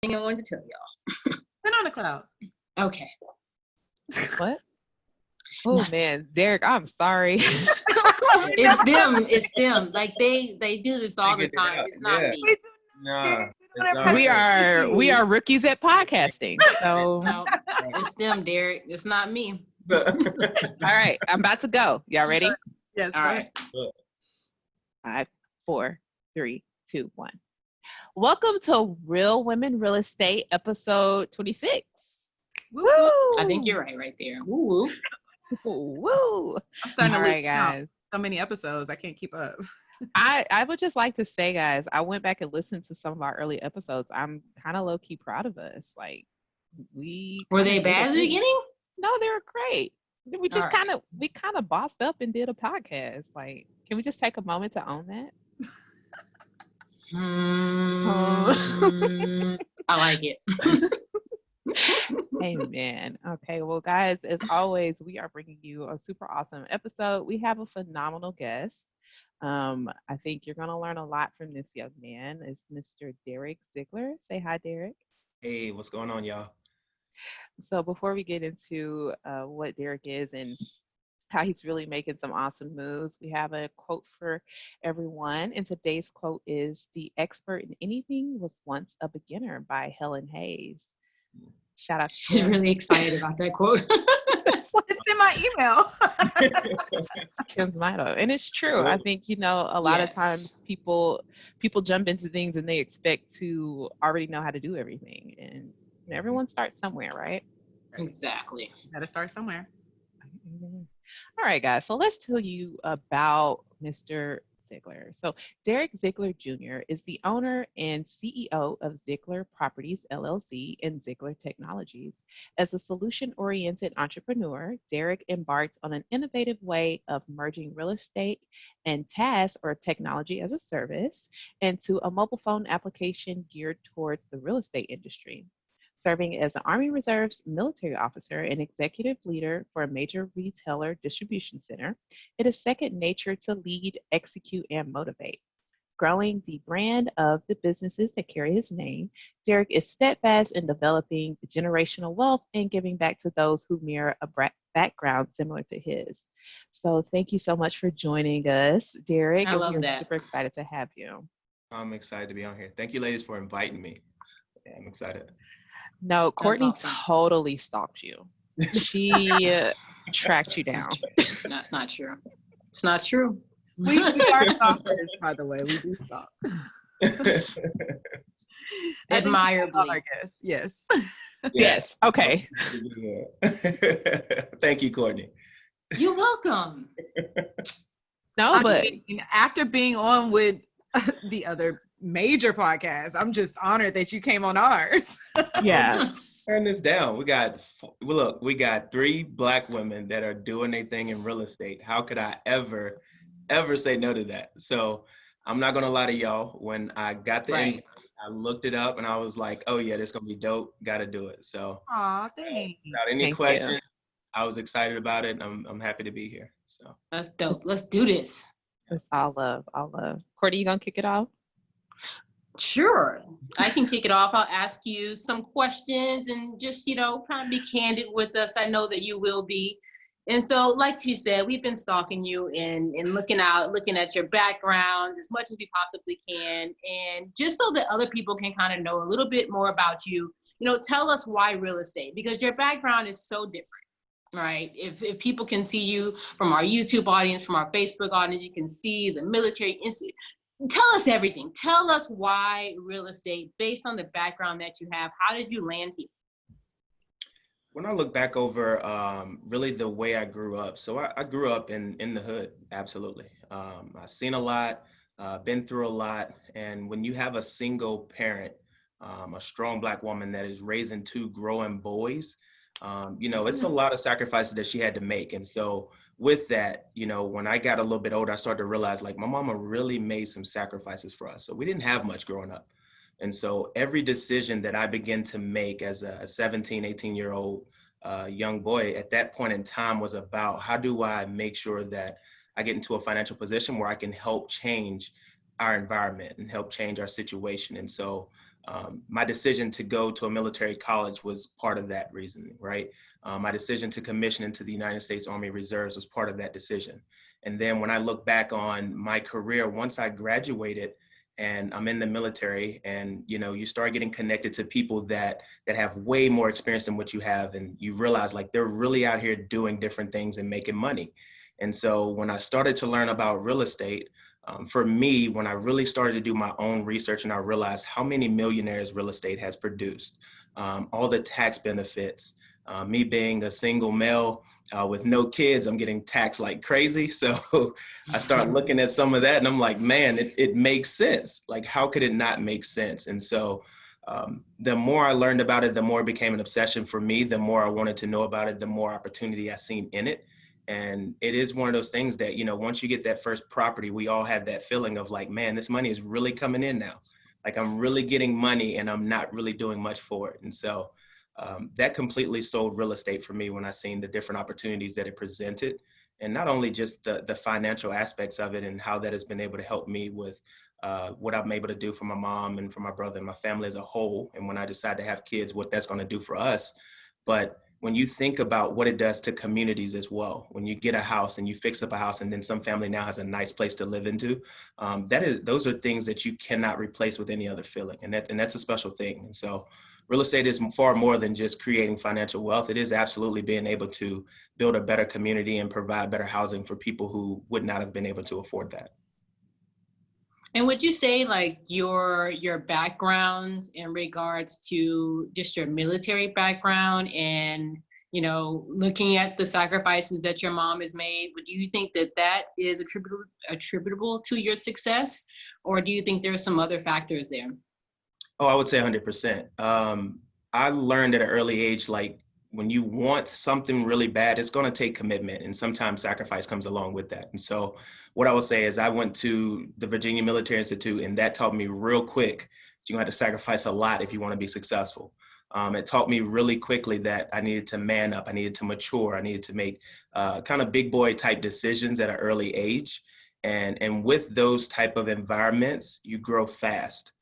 I wanted to tell y'all. Been on the cloud. Okay. What? Oh man, Derrick, I'm sorry. It's them. Like they do this all the Figured it time. out. It's not Yeah. me. Nah, it's We not. we are rookies at podcasting. So No, it's them, Derrick. It's not me. all right, I'm about to go. Y'all ready? Yes. All right. 5, 4, 3, 2, 1. Welcome to Real Women Real Estate, episode 26. Woo! I think you're right there. Woo. Woo! I'm starting All to right, guys. So many episodes, I can't keep up. I would just like to say, guys, I went back and listened to some of our early episodes. I'm kind of low key proud of us. Like Were they bad at the beginning? No, they were great. We just All right. we kind of bossed up and did a podcast. Like, can we just take a moment to own that? I like it. Amen. Okay, well, guys, as always, we are bringing you a super awesome episode. We have a phenomenal guest. I think you're going to learn a lot from this young man. It's Mr. Derrick Ziglar. Say hi, Derrick. Hey, what's going on, y'all? So before we get into what Derrick is and how he's really making some awesome moves, we have a quote for everyone. And today's quote is, "The expert in anything was once a beginner," by Helen Hayes. Shout out to She's really excited about that quote. It's in my email. Kim's motto. And it's true. I think, a lot of times people jump into things and they expect to already know how to do everything. And everyone starts somewhere, right? Exactly. Gotta start somewhere. All right, guys. So let's tell you about Mr. Ziglar. So Derrick Ziglar Jr. is the owner and CEO of Ziglar Properties, LLC, and Ziglar Technologies. As a solution-oriented entrepreneur, Derrick embarked on an innovative way of merging real estate and TaaS, or technology as a service, into a mobile phone application geared towards the real estate industry. Serving as an Army Reserve's military officer and executive leader for a major retailer distribution center, it is second nature to lead, execute, and motivate. Growing the brand of the businesses that carry his name, Derrick is steadfast in developing generational wealth and giving back to those who mirror a background similar to his. So thank you so much for joining us, Derrick. I love We're that. super excited to have you. I'm excited to be on here. Thank you, ladies, for inviting me. Yeah, I'm excited. No, Courtney awesome. totally stalked you. She tracked you down. No, it's not true. It's not true. We are stalkers, by the way. We do stalk. Admirably. I guess. Yes. Yes. Okay. Thank you, Courtney. You're welcome. No, I but mean, after being on with the other major podcast, I'm just honored that you came on ours. yeah. Turn this down. We got 3 Black women that are doing their thing in real estate. How could I ever say no to that? So I'm not gonna lie to y'all. When I got the invite, I looked it up and I was like, oh yeah, this is gonna be dope. Gotta do it. So Aw, thanks. without any Thank questions, you. I was excited about it. I'm happy to be here. So That's dope. Let's do this. it's all love. All love. Courtney, you gonna kick it off? Sure. I can kick it off. I'll ask you some questions and just, kind of be candid with us. I know that you will be. And so, like you said, we've been stalking you and looking at your background as much as we possibly can. And just so that other people can kind of know a little bit more about you, tell us why real estate, because your background is so different. Right. If people can see you from our YouTube audience, from our Facebook audience, you can see the military institute. Tell us everything. Tell us why real estate, based on the background that you have. How did you land here? when I look back over really the way I grew up, so I grew up in the hood, absolutely. I've seen a lot, been through a lot. And when you have a single parent, a strong Black woman that is raising 2 growing boys, it's a lot of sacrifices that she had to make. And so with that, when I got a little bit older, I started to realize like my mama really made some sacrifices for us. So we didn't have much growing up. And so every decision that I began to make as a 17, 18-year-old young boy at that point in time was about how do I make sure that I get into a financial position where I can help change our environment and help change our situation. And so My decision to go to a military college was part of that reasoning, right? My decision to commission into the United States Army Reserves was part of that decision. And then when I look back on my career, once I graduated and I'm in the military, and you start getting connected to people that have way more experience than what you have, and you realize like they're really out here doing different things and making money. And so when I started to learn about real estate, for me, when I really started to do my own research and I realized how many millionaires real estate has produced, all the tax benefits, me being a single male with no kids, I'm getting taxed like crazy. So I start looking at some of that and I'm like, man, it makes sense. Like, how could it not make sense? And so the more I learned about it, the more it became an obsession for me, the more I wanted to know about it, the more opportunity I seen in it. And it is one of those things that, once you get that first property, we all have that feeling of like, man, this money is really coming in now. Like, I'm really getting money and I'm not really doing much for it. And so that completely sold real estate for me when I seen the different opportunities that it presented. And not only just the financial aspects of it and how that has been able to help me with what I'm able to do for my mom and for my brother and my family as a whole. And when I decide to have kids, what that's going to do for us. But when you think about what it does to communities as well, when you get a house and you fix up a house and then some family now has a nice place to live into, those are things that you cannot replace with any other feeling. And that's a special thing. And so real estate is far more than just creating financial wealth. It is absolutely being able to build a better community and provide better housing for people who would not have been able to afford that. And would you say like your background in regards to just your military background and, looking at the sacrifices that your mom has made, would you think that is attributable to your success? Or do you think there are some other factors there? Oh, I would say 100%. I learned at an early age, like when you want something really bad, it's going to take commitment, and sometimes sacrifice comes along with that. And so what I would say is I went to the Virginia Military Institute, and that taught me real quick, you have to sacrifice a lot if you want to be successful. It taught me really quickly that I needed to man up, I needed to mature, I needed to make kind of big boy type decisions at an early age. And with those type of environments, you grow fast.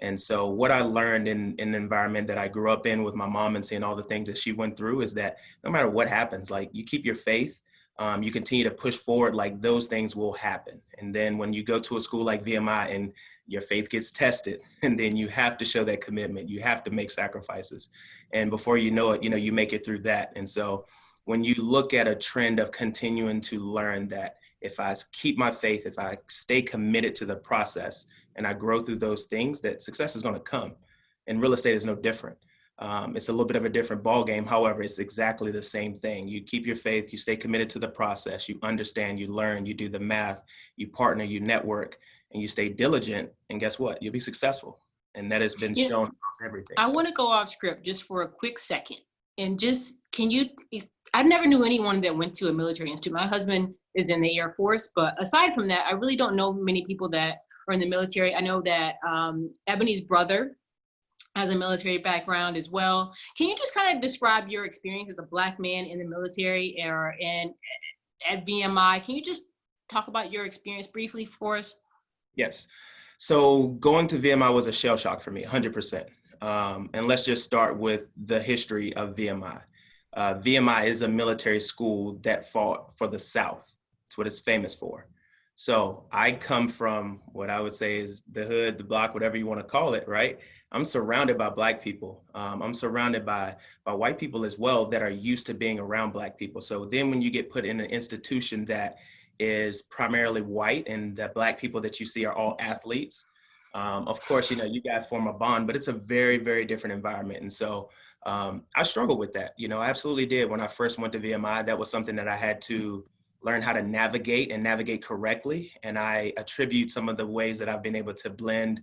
And so what I learned in the environment that I grew up in with my mom and seeing all the things that she went through is that no matter what happens, like you keep your faith, you continue to push forward, like those things will happen. And then when you go to a school like VMI and your faith gets tested, and then you have to show that commitment, you have to make sacrifices. And before you know it, you make it through that. And so when you look at a trend of continuing to learn that if I keep my faith, if I stay committed to the process and I grow through those things, that success is going to come. And real estate is no different. It's a little bit of a different ball game. However, it's exactly the same thing. You keep your faith, you stay committed to the process, you understand, you learn, you do the math, you partner, you network, and you stay diligent. And guess what? You'll be successful. And that has been shown across everything. I want to go off script just for a quick second. And I never knew anyone that went to a military institute. My husband is in the Air Force, but aside from that, I really don't know many people that are in the military. I know that Ebony's brother has a military background as well. Can you just kind of describe your experience as a Black man in the military and at VMI? Can you just talk about your experience briefly for us? Yes. So going to VMI was a shell shock for me, 100%. And let's just start with the history of VMI. VMI is a military school that fought for the South. It's what it's famous for. So I come from what I would say is the hood, the block, whatever you want to call it, right? I'm surrounded by Black people. I'm surrounded by white people as well that are used to being around Black people. So then when you get put in an institution that is primarily white and the Black people that you see are all athletes, of course, you guys form a bond, but it's a very, very different environment. And so I struggled with that. I absolutely did. When I first went to VMI, that was something that I had to learn how to navigate and navigate correctly. And I attribute some of the ways that I've been able to blend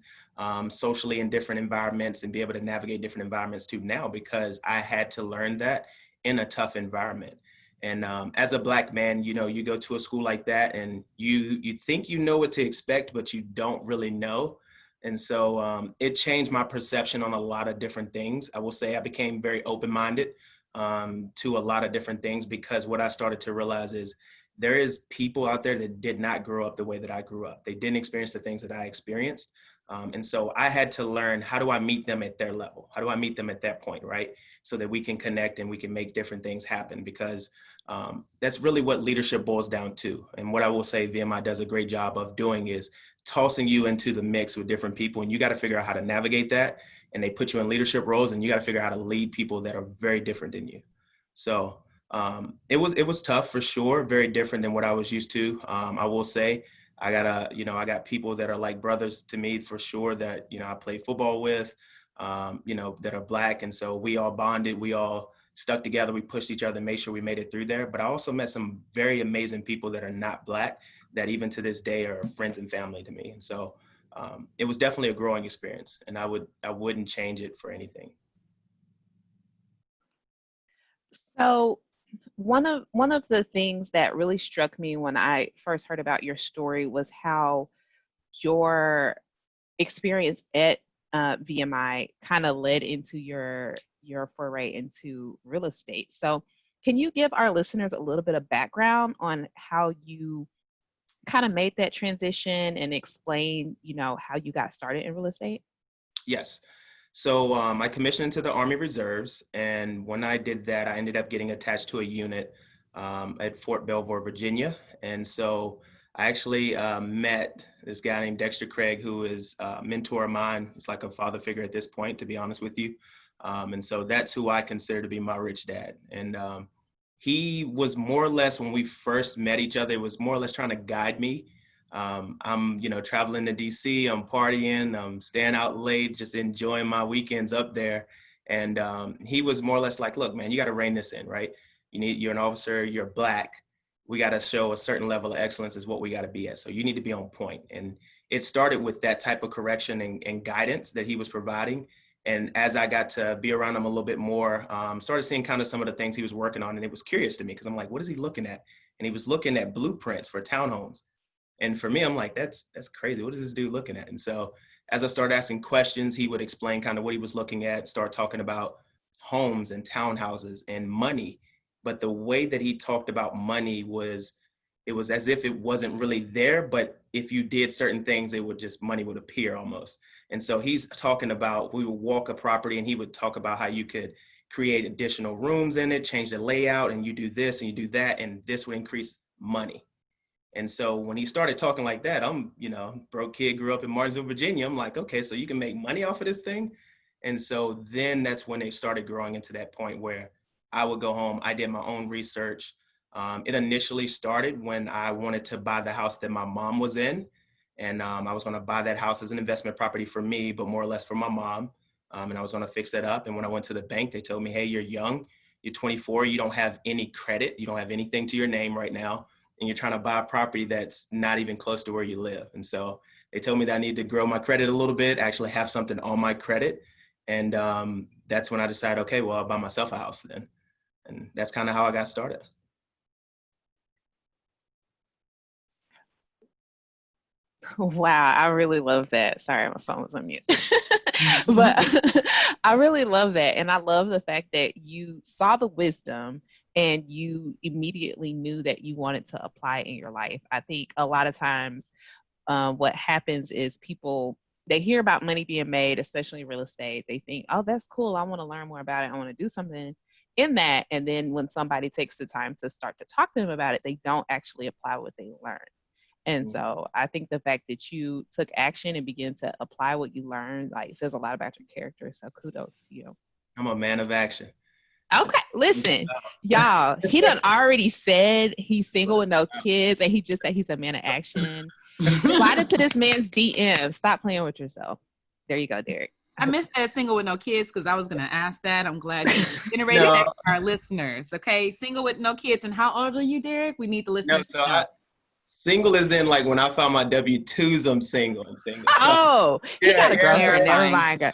socially in different environments and be able to navigate different environments too now, because I had to learn that in a tough environment. And as a Black man, you go to a school like that and you think you know what to expect, but you don't really know. And so it changed my perception on a lot of different things. I will say I became very open-minded to a lot of different things, because what I started to realize is there is people out there that did not grow up the way that I grew up. They didn't experience the things that I experienced. And so I had to learn, how do I meet them at their level? How do I meet them at that point, right? So that we can connect and we can make different things happen, because that's really what leadership boils down to. And what I will say VMI does a great job of doing is tossing you into the mix with different people, and you got to figure out how to navigate that. And they put you in leadership roles, and you got to figure out how to lead people that are very different than you. So it was tough for sure, very different than what I was used to. I will say, I got people that are like brothers to me for sure, that, I play football with, that are Black. And so we all bonded, we all stuck together, we pushed each other, made sure we made it through there. But I also met some very amazing people that are not Black, that even to this day are friends and family to me. And so it was definitely a growing experience, and I wouldn't change it for anything. So one of the things that really struck me when I first heard about your story was how your experience at VMI kind of led into your foray into real estate. So can you give our listeners a little bit of background on how you kind of made that transition and explain, how you got started in real estate? Yes. So I commissioned into the Army Reserves, and when I did that, I ended up getting attached to a unit at Fort Belvoir, Virginia. And so I actually met this guy named Dexter Craig, who is a mentor of mine. He's like a father figure at this point, to be honest with you. And so that's who I consider to be my rich dad. And he was more or less, when we first met each other, it was more or less trying to guide me. I'm, traveling to DC, I'm partying, I'm staying out late, just enjoying my weekends up there. And he was more or less like, look, man, you got to rein this in, right? You're an officer, you're Black. We got to show a certain level of excellence is what we got to be at. So you need to be on point. And it started with that type of correction and guidance that he was providing. And as I got to be around him a little bit more, started seeing kind of some of the things he was working on. And it was curious to me, because I'm like, what is he looking at? And he was looking at blueprints for townhomes. And for me, I'm like, that's crazy. What is this dude looking at? And so as I started asking questions, he would explain kind of what he was looking at, start talking about homes and townhouses and money. But the way that he talked about money was as if it wasn't really there, but if you did certain things, money would appear almost. And so he's talking about, we would walk a property and he would talk about how you could create additional rooms in it, change the layout, and you do this and you do that, and this would increase money. And so when he started talking like that, I'm, broke kid, grew up in Martinsville, Virginia. I'm like, okay, so you can make money off of this thing. And so then that's when it started growing into that point where I would go home. I did my own research. It initially started when I wanted to buy the house that my mom was in. And I was going to buy that house as an investment property for me, but more or less for my mom. And I was going to fix it up. And when I went to the bank, they told me, hey, you're young, you're 24, you don't have any credit, you don't have anything to your name right now, and you're trying to buy a property that's not even close to where you live. And so they told me that I need to grow my credit a little bit, actually have something on my credit. And that's when I decided, okay, well, I'll buy myself a house then. And that's kind of how I got started. Wow, I really love that. Sorry, my phone was on mute. But I really love that. And I love the fact that you saw the wisdom and you immediately knew that you wanted to apply it in your life. I think a lot of times what happens is people, they hear about money being made, especially in real estate. They think, oh, that's cool. I want to learn more about it. I want to do something in that. And then when somebody takes the time to start to talk to them about it, they don't actually apply what they learned. And so I think the fact that you took action and began to apply what you learned, like, says a lot about your character. So kudos to you. I'm a man of action. Okay, listen, y'all, he done already said he's single with no kids, and he just said he's a man of action. Slide into this man's DM. Stop playing with yourself. There you go, Derrick. I missed that single with no kids because I was going to ask that. I'm glad you generated that for our listeners. Okay, single with no kids. And how old are you, Derrick? We need the listeners to know. Single is in, like, when I found my W-2s, I'm single. Oh, he got a girlfriend. Never mind.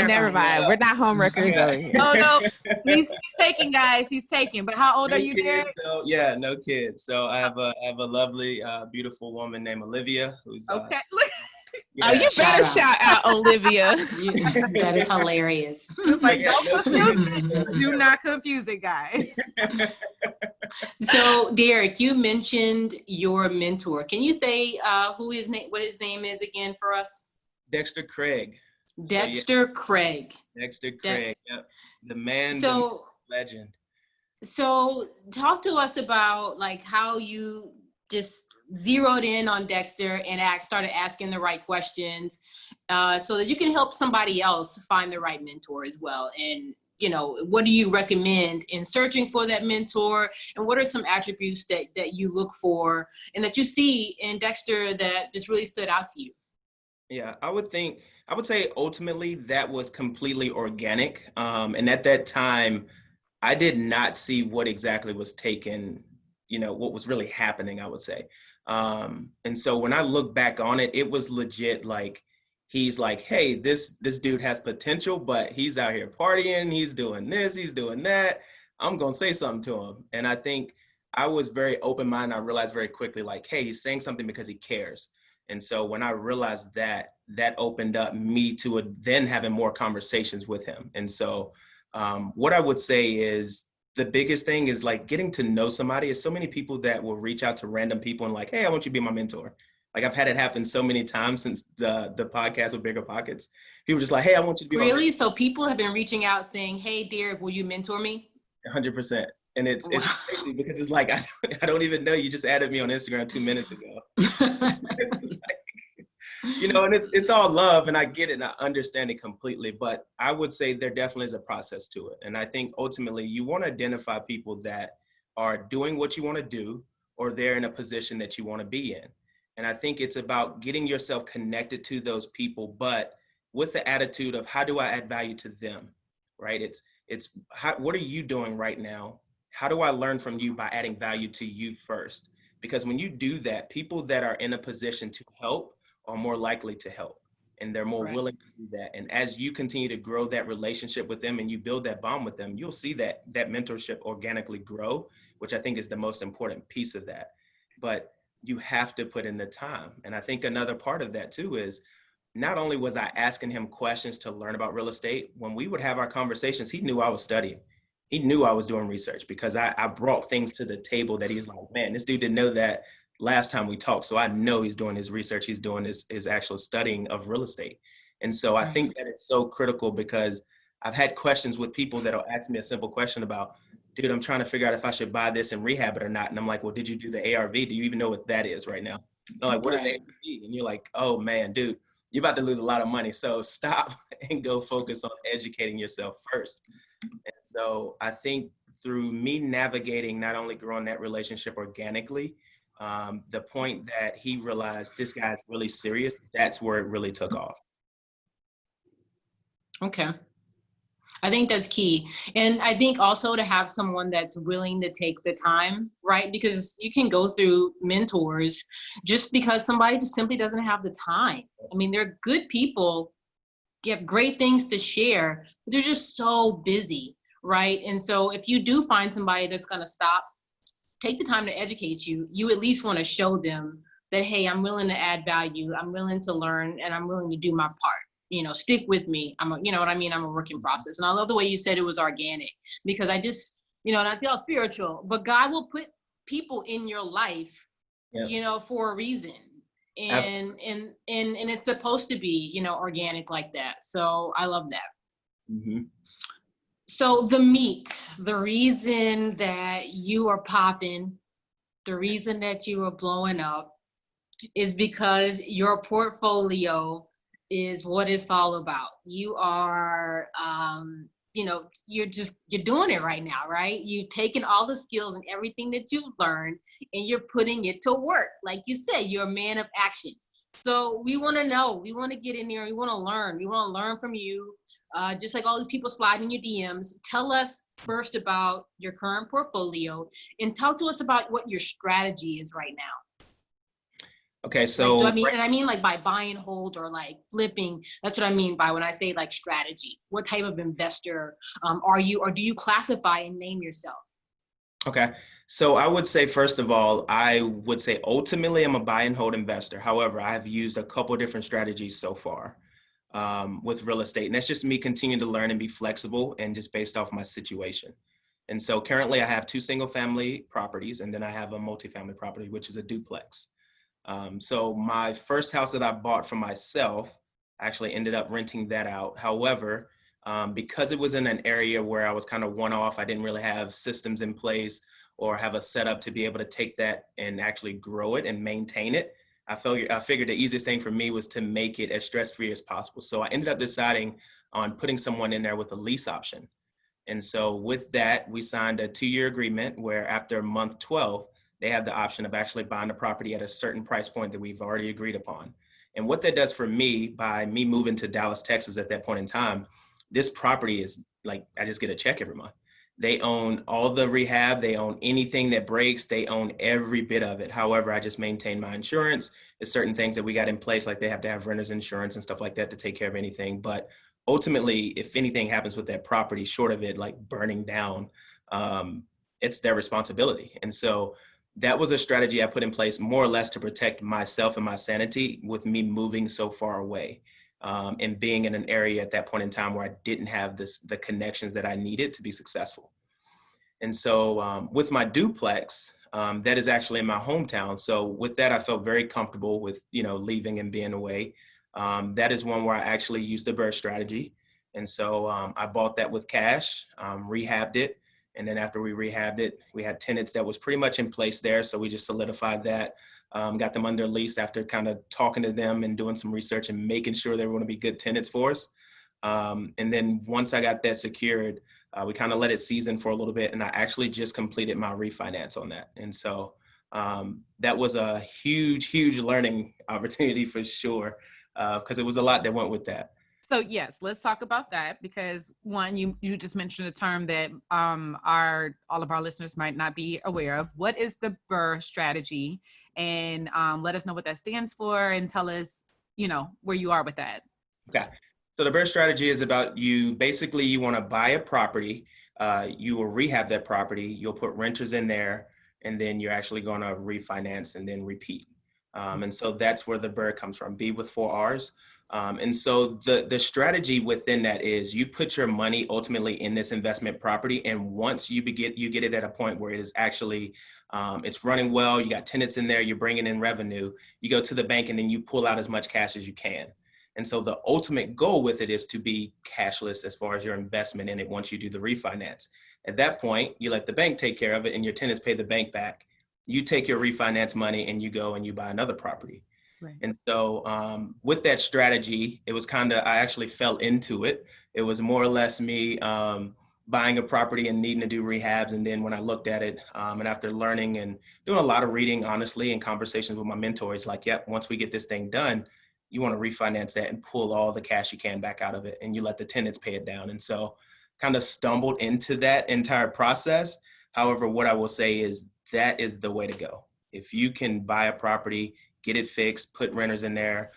Never mind. We're not home records over here. Oh, no. He's taking, guys. He's taking. But how old are you, Derrick? So, no kids. So I have a lovely, beautiful woman named Olivia, who's okay. Yeah. Oh, you better shout out Olivia. That is hilarious. Like, don't confuse it. Do not confuse it, guys. So, Derrick, you mentioned your mentor. Can you say what his name is again for us? Dexter Craig. Dexter Craig. Dexter Craig. Yep. The man, So, the legend. So talk to us about like how you just zeroed in on Dexter and started asking the right questions so that you can help somebody else find the right mentor as well. And, you know, what do you recommend in searching for that mentor? And what are some attributes that you look for and that you see in Dexter that just really stood out to you? Yeah, I would say ultimately that was completely organic. And at that time, I did not see what exactly was taken, you know, what was really happening, I would say. And so when I look back on it, it was legit like, he's like, hey, this dude has potential, but he's out here partying, he's doing this, he's doing that. I'm going to say something to him. And I think I was very open-minded. I realized very quickly, like, hey, he's saying something because he cares. And so when I realized that, that opened up me to then having more conversations with him. And so what I would say is the biggest thing is like getting to know somebody. Is so many people that will reach out to random people and like, hey, I want you to be my mentor. Like I've had it happen so many times since the podcast with Bigger Pockets. People just like, hey, I want you to be my Really? So people have been reaching out saying, hey, Derrick, will you mentor me? 100%. And it's Wow. crazy because it's like, I don't even know. You just added me on Instagram 2 minutes ago. It's like, you know, and it's all love, and I get it and I understand it completely, but I would say there definitely is a process to it. And I think ultimately you want to identify people that are doing what you want to do, or they're in a position that you want to be in. And I think it's about getting yourself connected to those people, but with the attitude of how do I add value to them, right? It's what are you doing right now? How do I learn from you by adding value to you first? Because when you do that, people that are in a position to help are more likely to help, and they're more willing to do that. And as you continue to grow that relationship with them and you build that bond with them, you'll see that mentorship organically grow, which I think is the most important piece of that. But you have to put in the time. And I think another part of that too is not only was I asking him questions to learn about real estate, when we would have our conversations, he knew I was studying. He knew I was doing research because I brought things to the table that he's like, man, this dude didn't know that last time we talked. So I know he's doing his research. He's doing his actual studying of real estate. And so I think that it's so critical because I've had questions with people that'll ask me a simple question about, dude, I'm trying to figure out if I should buy this and rehab it or not. And I'm like, well, did you do the ARV? Do you even know what that is right now? And I'm like, what is ARV? And you're like, oh man, dude, you're about to lose a lot of money. So stop and go focus on educating yourself first. And so I think through me navigating, not only growing that relationship organically, the point that he realized this guy's really serious, that's where it really took off. Okay. I think that's key. And I think also to have someone that's willing to take the time, right? Because you can go through mentors just because somebody just simply doesn't have the time. I mean, they're good people, you have great things to share, but they're just so busy, right? And so if you do find somebody that's going to stop, take the time to educate you, you at least want to show them that, hey, I'm willing to add value, I'm willing to learn, and I'm willing to do my part. You know, stick with me. You know what I mean? I'm a work in process. And I love the way you said it was organic, because I just, you know, and I say all spiritual, but God will put people in your life, you know, for a reason. And it's supposed to be, you know, organic like that. So I love that. Mm-hmm. So the meat, the reason that you are popping, the reason that you are blowing up is because your portfolio is what it's all about. You are, you know, you're doing it right now, right? You're taking all the skills and everything that you've learned and you're putting it to work. Like you said, you're a man of action. So we want to know, we want to get in there, we want to learn from you. Just like all these people sliding your DMs, tell us first about your current portfolio and talk to us about what your strategy is right now. Okay, so like, I mean like by buy and hold or like flipping. That's what I mean by when I say like strategy. What type of investor are you, or do you classify and name yourself? Okay, so I would say, first of all, I would say ultimately I'm a buy and hold investor. However, I've used a couple different strategies so far with real estate. And that's just me continuing to learn and be flexible and just based off my situation. And so currently I have 2 single family properties, and then I have a multifamily property, which is a duplex. So my first house that I bought for myself, I actually ended up renting that out. However, because it was in an area where I was kind of one off, I didn't really have systems in place or have a setup to be able to take that and actually grow it and maintain it. I figured the easiest thing for me was to make it as stress-free as possible. So I ended up deciding on putting someone in there with a lease option. And so with that, we signed a 2-year agreement where after month 12, they have the option of actually buying the property at a certain price point that we've already agreed upon. And what that does for me, by me moving to Dallas, Texas at that point in time, this property is like, I just get a check every month. They own all the rehab, they own anything that breaks, they own every bit of it. However, I just maintain my insurance. There's certain things that we got in place, like they have to have renter's insurance and stuff like that to take care of anything. But ultimately, if anything happens with that property, short of it like burning down, it's their responsibility. And so that was a strategy I put in place more or less to protect myself and my sanity with me moving so far away. And being in an area at that point in time where I didn't have the connections that I needed to be successful. And so with my duplex, that is actually in my hometown. So with that, I felt very comfortable with, leaving and being away. That is one where I actually used the BRRRR strategy. And so I bought that with cash, rehabbed it. And then after we rehabbed it, we had tenants that was pretty much in place there. So we just solidified that. Got them under lease after kind of talking to them and doing some research and making sure they were going to be good tenants for us. And then once I got that secured, we kind of let it season for a little bit. And I actually just completed my refinance on that. And so that was a huge, huge learning opportunity for sure, because it was a lot that went with that. So yes, let's talk about that, because one, you just mentioned a term that all of our listeners might not be aware of. What is the BRRRR strategy? And let us know what that stands for and tell us, where you are with that. Okay. So the BRRRR strategy is about you want to buy a property, you will rehab that property, you'll put renters in there, and then you're actually going to refinance and then repeat. And so that's where the BRRRR comes from, B with 4 R's. And so the strategy within that is you put your money ultimately in this investment property. And once you get it at a point where it is actually, it's running well, you got tenants in there, you're bringing in revenue, you go to the bank and then you pull out as much cash as you can. And so the ultimate goal with it is to be cashless as far as your investment in it once you do the refinance. At that point, you let the bank take care of it and your tenants pay the bank back. You take your refinance money and you go and you buy another property. Right. And so with that strategy, it was I actually fell into it. It was more or less me buying a property and needing to do rehabs. And then when I looked at it and after learning and doing a lot of reading, honestly, and conversations with my mentor, it's like, yep, once we get this thing done, you want to refinance that and pull all the cash you can back out of it. And you let the tenants pay it down. And so kind of stumbled into that entire process. However, what I will say is that is the way to go. If you can buy a property, get it fixed, put renters in there,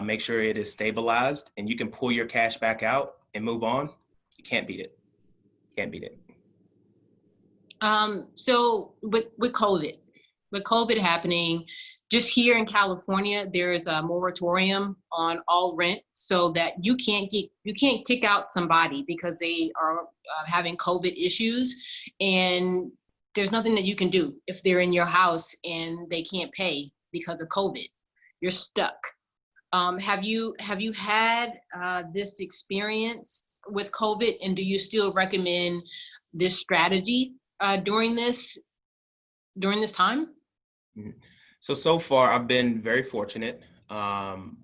make sure it is stabilized, and you can pull your cash back out and move on, you can't beat it. Can't beat it. So with COVID happening, just here in California, there is a moratorium on all rent, so that you can't kick out somebody because they are having COVID issues, and there's nothing that you can do if they're in your house and they can't pay because of COVID. You're stuck. Have you had this experience with COVID, and do you still recommend this strategy during this time? So far, I've been very fortunate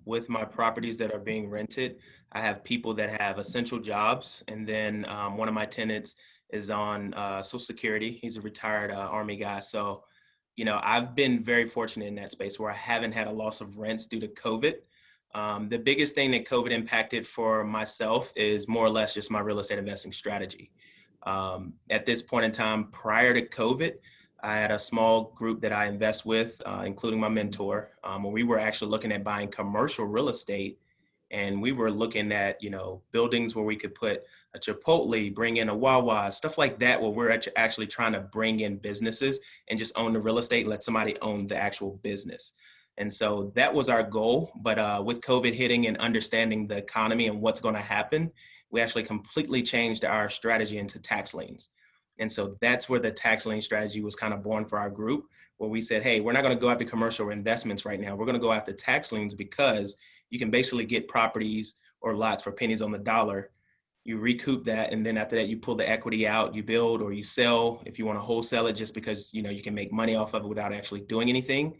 with my properties that are being rented. I have people that have essential jobs, and then one of my tenants is on Social Security. He's a retired Army guy. So, I've been very fortunate in that space where I haven't had a loss of rents due to COVID. The biggest thing that COVID impacted for myself is more or less just my real estate investing strategy. At this point in time, prior to COVID, I had a small group that I invest with, including my mentor, where we were actually looking at buying commercial real estate. And we were looking at, buildings where we could put a Chipotle, bring in a Wawa, stuff like that, where we're actually trying to bring in businesses and just own the real estate, let somebody own the actual business. And so that was our goal. But with COVID hitting and understanding the economy and what's going to happen, we actually completely changed our strategy into tax liens. And so that's where the tax lien strategy was kind of born for our group, where we said, hey, we're not going to go after commercial investments right now. We're going to go after tax liens because you can basically get properties or lots for pennies on the dollar. You recoup that, and then after that, you pull the equity out, you build or you sell if you want to wholesale it, just because you can make money off of it without actually doing anything.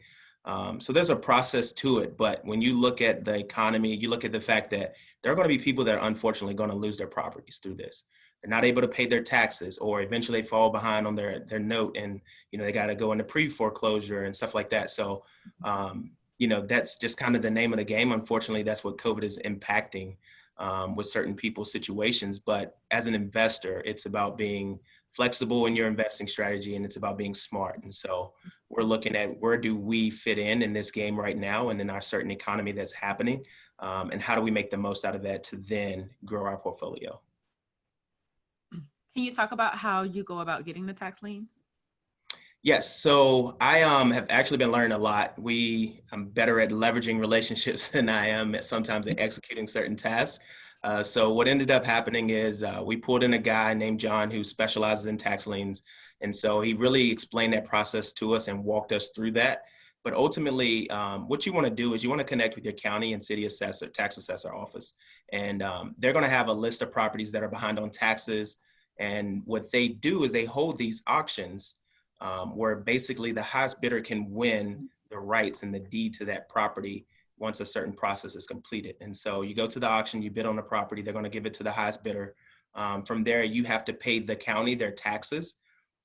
So there's a process to it, but when you look at the economy, you look at the fact that there are going to be people that are unfortunately going to lose their properties through this. They're not able to pay their taxes, or eventually they fall behind on their note, and they got to go into pre-foreclosure and stuff like that. So that's just kind of the name of the game. Unfortunately, that's what COVID is impacting with certain people's situations. But as an investor, it's about being flexible in your investing strategy, and it's about being smart. And so we're looking at where do we fit in this game right now, and in our certain economy that's happening, and how do we make the most out of that to then grow our portfolio. Can you talk about how you go about getting the tax liens? Yes. So I have actually been learning a lot. I'm better at leveraging relationships than I am sometimes at executing certain tasks. So what ended up happening is we pulled in a guy named John who specializes in tax liens. And so he really explained that process to us and walked us through that. But ultimately, what you want to do is you want to connect with your county and city assessor, tax assessor office. And they're going to have a list of properties that are behind on taxes. And what they do is they hold these auctions where basically the highest bidder can win the rights and the deed to that property once a certain process is completed. And so you go to the auction, you bid on the property, they're going to give it to the highest bidder. From there, you have to pay the county their taxes.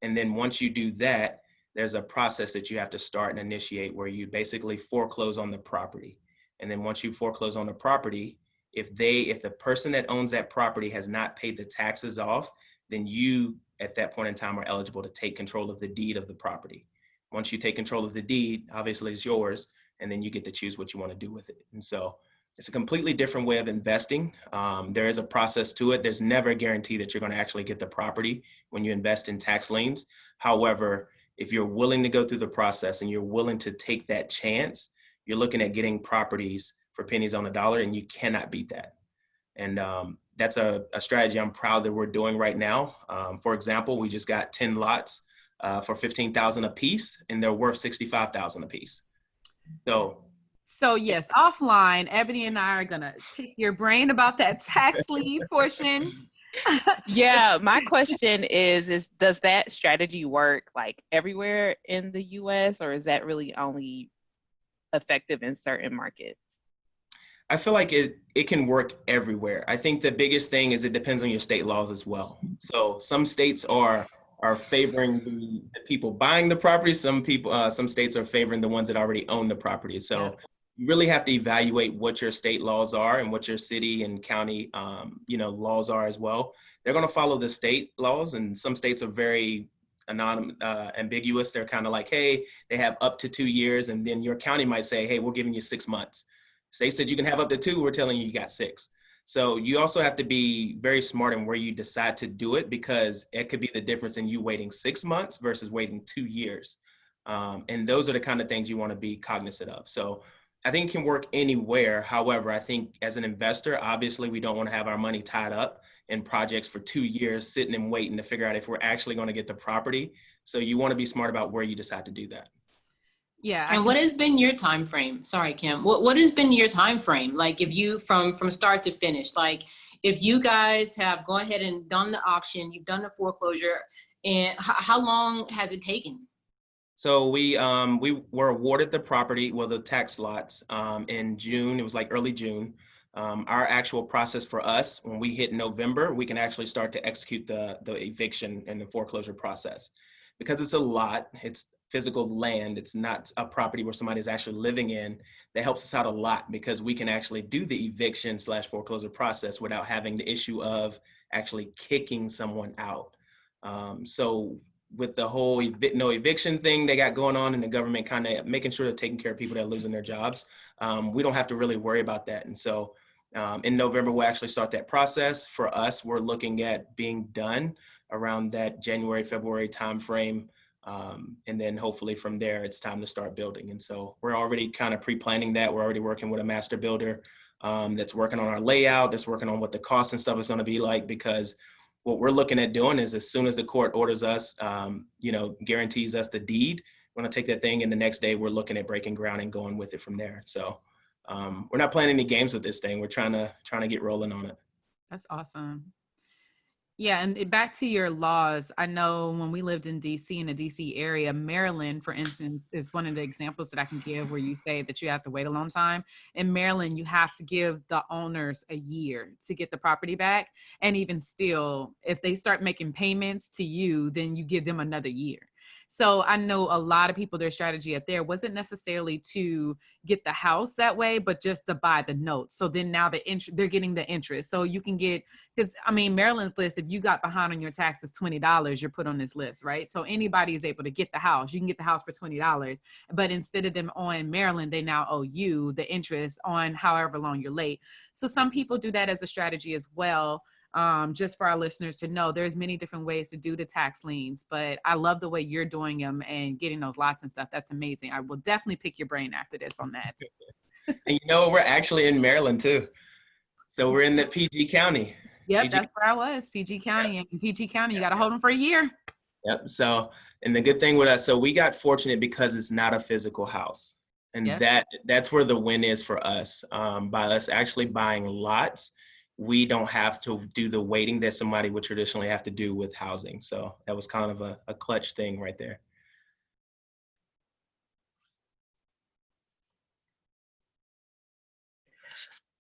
And then once you do that, there's a process that you have to start and initiate where you basically foreclose on the property. And then once you foreclose on the property, if the person that owns that property has not paid the taxes off, then you at that point in time are eligible to take control of the deed of the property. Once you take control of the deed, obviously it's yours, and then you get to choose what you want to do with it. And so it's a completely different way of investing. There is a process to it. There's never a guarantee that you're going to actually get the property when you invest in tax liens. However, if you're willing to go through the process and you're willing to take that chance, you're looking at getting properties for pennies on the dollar, and you cannot beat that. And that's a strategy I'm proud that we're doing right now. For example, we just got 10 lots for $15,000 a piece, and they're worth $65,000 a piece. So yes, offline, Ebony and I are gonna pick your brain about that tax lien portion. Yeah, my question is does that strategy work like everywhere in the US, or is that really only effective in certain markets? I feel like it can work everywhere. I think the biggest thing is it depends on your state laws as well. So some states are favoring the people buying the property. Some states are favoring the ones that already own the property. So you really have to evaluate what your state laws are and what your city and county laws are as well. They're going to follow the state laws, and some states are very ambiguous. They're kind of like, hey, they have up to 2 years, and then your county might say, hey, we're giving you 6 months. State said you can have up to 2, we're telling you got 6. So you also have to be very smart in where you decide to do it, because it could be the difference in you waiting 6 months versus waiting 2 years. And those are the kind of things you want to be cognizant of. So I think it can work anywhere. However, I think as an investor, obviously we don't want to have our money tied up in projects for 2 years, sitting and waiting to figure out if we're actually going to get the property. So you want to be smart about where you decide to do that. Yeah. And what has been your time frame? Sorry, Kim. What has been your time frame? Like, if you from start to finish, like if you guys have gone ahead and done the auction, you've done the foreclosure, and how long has it taken? So we were awarded the property, the tax lots, in June. It was like early June. Our actual process for us, when we hit November, we can actually start to execute the eviction and the foreclosure process. Because it's a lot, it's physical land, it's not a property where somebody's actually living in. That helps us out a lot, because we can actually do the eviction / foreclosure process without having the issue of actually kicking someone out. So with the whole no eviction thing they got going on, and the government kind of making sure they're taking care of people that are losing their jobs, we don't have to really worry about that. And so in November, we'll actually start that process. For us, we're looking at being done around that January, February timeframe. And then hopefully from there, it's time to start building. And so we're already kind of pre-planning that. We're already working with a master builder that's working on our layout, that's working on what the cost and stuff is going to be like, because what we're looking at doing is, as soon as the court orders us, guarantees us the deed, we're going to take that thing, and the next day we're looking at breaking ground and going with it from there. So we're not playing any games with this thing. We're trying to get rolling on it. That's awesome. Yeah, and back to your laws, I know when we lived in DC, in the DC area, Maryland, for instance, is one of the examples that I can give where you say that you have to wait a long time. In Maryland, you have to give the owners a year to get the property back. And even still, if they start making payments to you, then you give them another year. So I know a lot of people, their strategy up there wasn't necessarily to get the house that way, but just to buy the notes. So then now they're getting the interest. So you can get, because I mean, Maryland's list, if you got behind on your taxes $20, you're put on this list, right? So anybody is able to get the house. You can get the house for $20, but instead of them owing Maryland, they now owe you the interest on however long you're late. So some people do that as a strategy as well. Just for our listeners to know, there's many different ways to do the tax liens, but I love the way you're doing them and getting those lots and stuff. That's amazing. I will definitely pick your brain after this on that. And you know, we're actually in Maryland too. So we're in the PG County. Yep, PG. that's where I was, PG County. And PG County, you got to hold them for a year. Yep. So, and the good thing with us, so we got fortunate because it's not a physical house. And Yep. that's where the win is for us. By us actually buying lots, we don't have to do the waiting that somebody would traditionally have to do with housing. So that was kind of a clutch thing right there.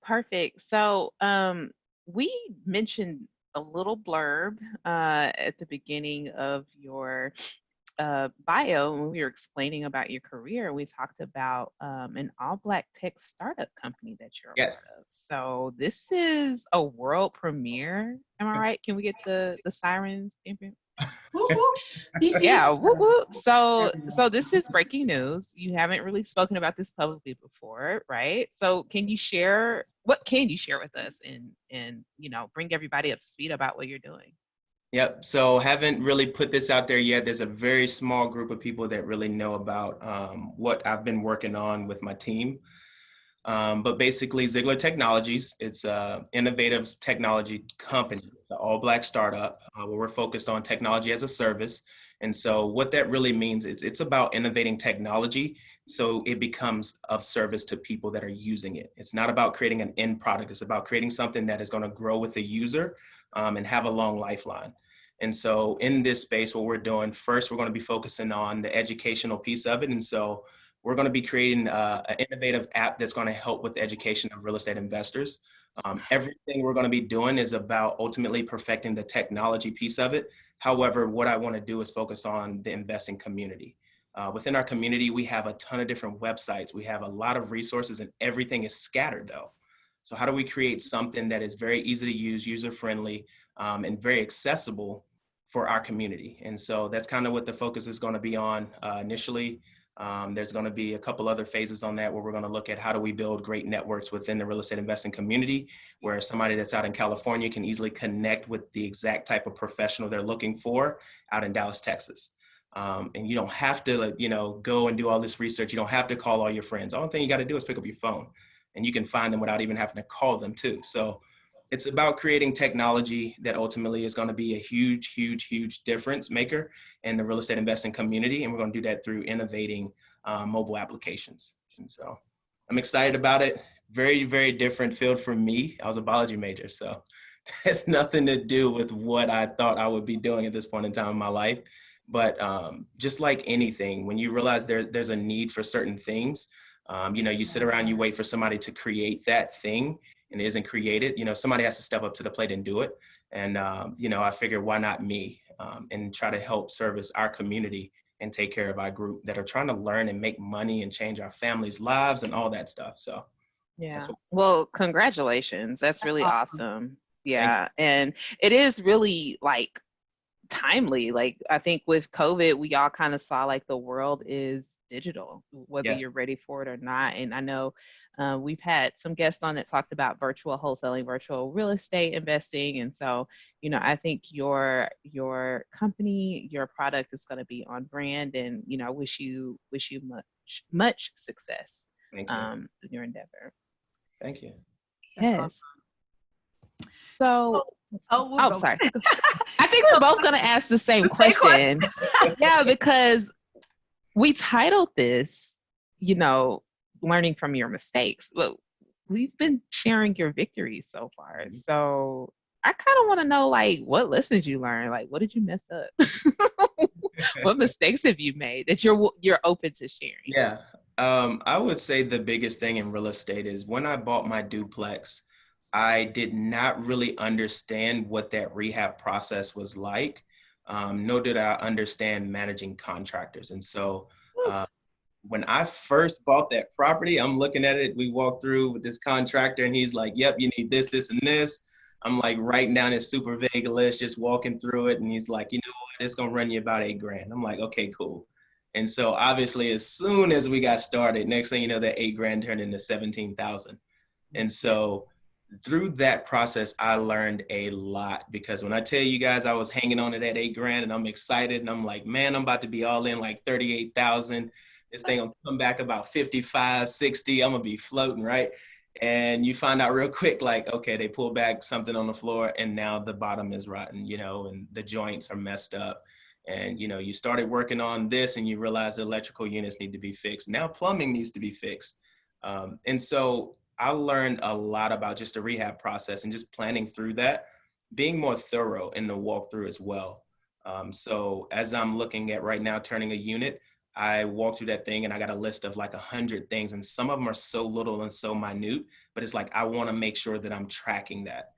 Perfect. So we mentioned a little blurb at the beginning of your bio when we were explaining about your career. We talked about an all-black tech startup company that you're a Yes. part of. So this is a world premiere. Am I right? Can we get the sirens? Whoop, whoop. Beep, beep. Yeah, whoop, whoop. So this is breaking news. You haven't really spoken about this publicly before, right? So what can you share with us and bring everybody up to speed about what you're doing? Yep. So haven't really put this out there yet. There's a very small group of people that really know about what I've been working on with my team. But basically Ziglar Technologies, it's an innovative technology company. It's an all-black startup where we're focused on technology as a service. And so what that really means is it's about innovating technology so it becomes of service to people that are using it. It's not about creating an end product. It's about creating something that is going to grow with the user and have a long lifeline. And so in this space, what we're doing first, we're going to be focusing on the educational piece of it. And so we're going to be creating an innovative app that's going to help with the education of real estate investors. Everything we're going to be doing is about ultimately perfecting the technology piece of it. However, what I want to do is focus on the investing community. Within our community, we have a ton of different websites. We have a lot of resources and everything is scattered though. So how do we create something that is very easy to use, user-friendly, and very accessible for our community? And so that's kind of what the focus is going to be on initially. There's going to be a couple other phases on that where we're going to look at how do we build great networks within the real estate investing community, where somebody that's out in California can easily connect with the exact type of professional they're looking for out in Dallas, Texas. And you don't have to, go and do all this research. You don't have to call all your friends. The only thing you got to do is pick up your phone and you can find them without even having to call them too. So it's about creating technology that ultimately is going to be a huge, huge, huge difference maker in the real estate investing community. And we're going to do that through innovating mobile applications. And so I'm excited about it. Very, very different field for me. I was a biology major, so that's nothing to do with what I thought I would be doing at this point in time in my life. But just like anything, when you realize there's a need for certain things, you sit around, you wait for somebody to create that thing and it isn't created, somebody has to step up to the plate and do it. And, I figured why not me and try to help service our community and take care of our group that are trying to learn and make money and change our families' lives and all that stuff. So yeah, well, congratulations. That's really awesome. Yeah. And it is really like timely. Like I think with COVID, we all kind of saw like the world is digital, whether you're ready for it or not. And I know we've had some guests on that talked about virtual wholesaling, virtual real estate investing. And so, I think your company, your product is going to be on brand, and, I wish you much success in your endeavor. Thank you. Yes. So, sorry. I think we're both going to ask the same question. Yeah, because we titled this, learning from your mistakes. Well, we've been sharing your victories so far. Mhm. So I kind of want to know, like, what lessons you learned? Like, what did you mess up? What mistakes have you made that you're open to sharing? Yeah. I would say the biggest thing in real estate is when I bought my duplex, I did not really understand what that rehab process was like. Nor did I understand managing contractors. And so when I first bought that property, I'm looking at it. We walked through with this contractor and he's like, yep, you need this, this, and this. I'm like writing down his super vague list, just walking through it. And he's like, you know what, it's going to run you about $8,000. I'm like, okay, cool. And so obviously as soon as we got started, next thing you know, that $8,000 turned into 17,000. And so through that process, I learned a lot, because when I tell you guys I was hanging on to that $8,000 and I'm excited and I'm like, man, I'm about to be all in like 38,000. This thing will come back about 55, 60. I'm gonna be floating, right? And you find out real quick, like, okay, they pull back something on the floor and now the bottom is rotten, and the joints are messed up. And, you started working on this and you realize the electrical units need to be fixed. Now plumbing needs to be fixed. And so I learned a lot about just the rehab process and just planning through that, being more thorough in the walkthrough as well. So as I'm looking at right now, turning a unit, I walked through that thing and I got a list of like 100 things, and some of them are so little and so minute, but it's like, I want to make sure that I'm tracking that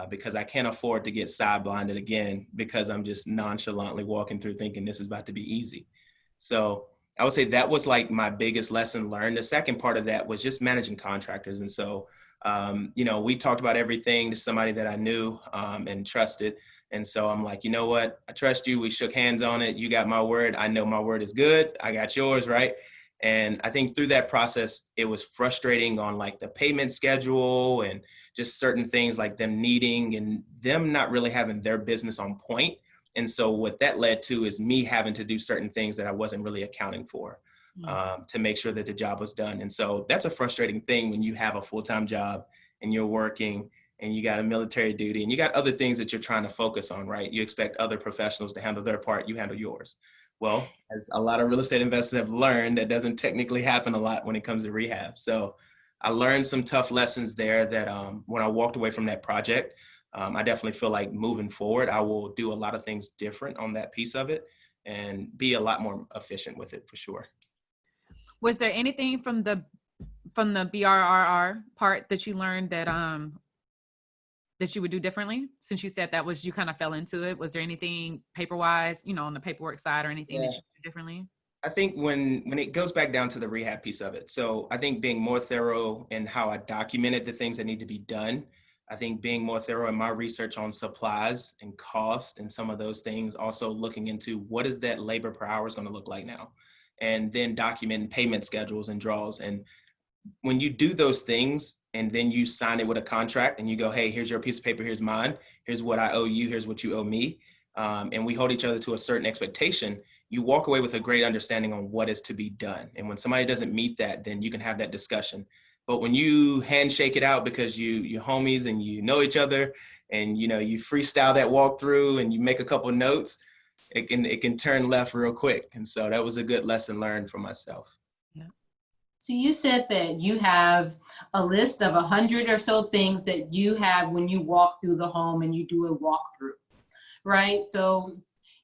because I can't afford to get sideblinded again because I'm just nonchalantly walking through thinking this is about to be easy. So I would say that was like my biggest lesson learned. The second part of that was just managing contractors. And so, we talked about everything to somebody that I knew and trusted. And so I'm like, you know what? I trust you. We shook hands on it. You got my word. I know my word is good. I got yours, right? And I think through that process, it was frustrating on like the payment schedule and just certain things like them needing and them not really having their business on point. And so what that led to is me having to do certain things that I wasn't really accounting for to make sure that the job was done. And so that's a frustrating thing when you have a full-time job and you're working and you got a military duty and you got other things that you're trying to focus on, right? You expect other professionals to handle their part, you handle yours. Well, as a lot of real estate investors have learned, that doesn't technically happen a lot when it comes to rehab. So I learned some tough lessons there that when I walked away from that project, I definitely feel like moving forward, I will do a lot of things different on that piece of it and be a lot more efficient with it for sure. Was there anything from the BRRR part that you learned that that you would do differently, since you said that was, you kind of fell into it? Was there anything paper-wise, on the paperwork side or anything that you did differently? I think when it goes back down to the rehab piece of it. So I think being more thorough in how I documented the things that need to be done. I think being more thorough in my research on supplies and cost and some of those things, also looking into what is that labor per hour is going to look like now, and then documenting payment schedules and draws. And when you do those things and then you sign it with a contract and you go, hey, here's your piece of paper, here's mine, here's what I owe you, here's what you owe me, and we hold each other to a certain expectation, you walk away with a great understanding on what is to be done. And when somebody doesn't meet that, then you can have that discussion. But when you handshake it out because you're homies and you know each other and you freestyle that walkthrough and you make a couple of notes, it can turn left real quick. And so that was a good lesson learned for myself. Yeah. So you said that you have a list of 100 or so things that you have when you walk through the home and you do a walkthrough, right? So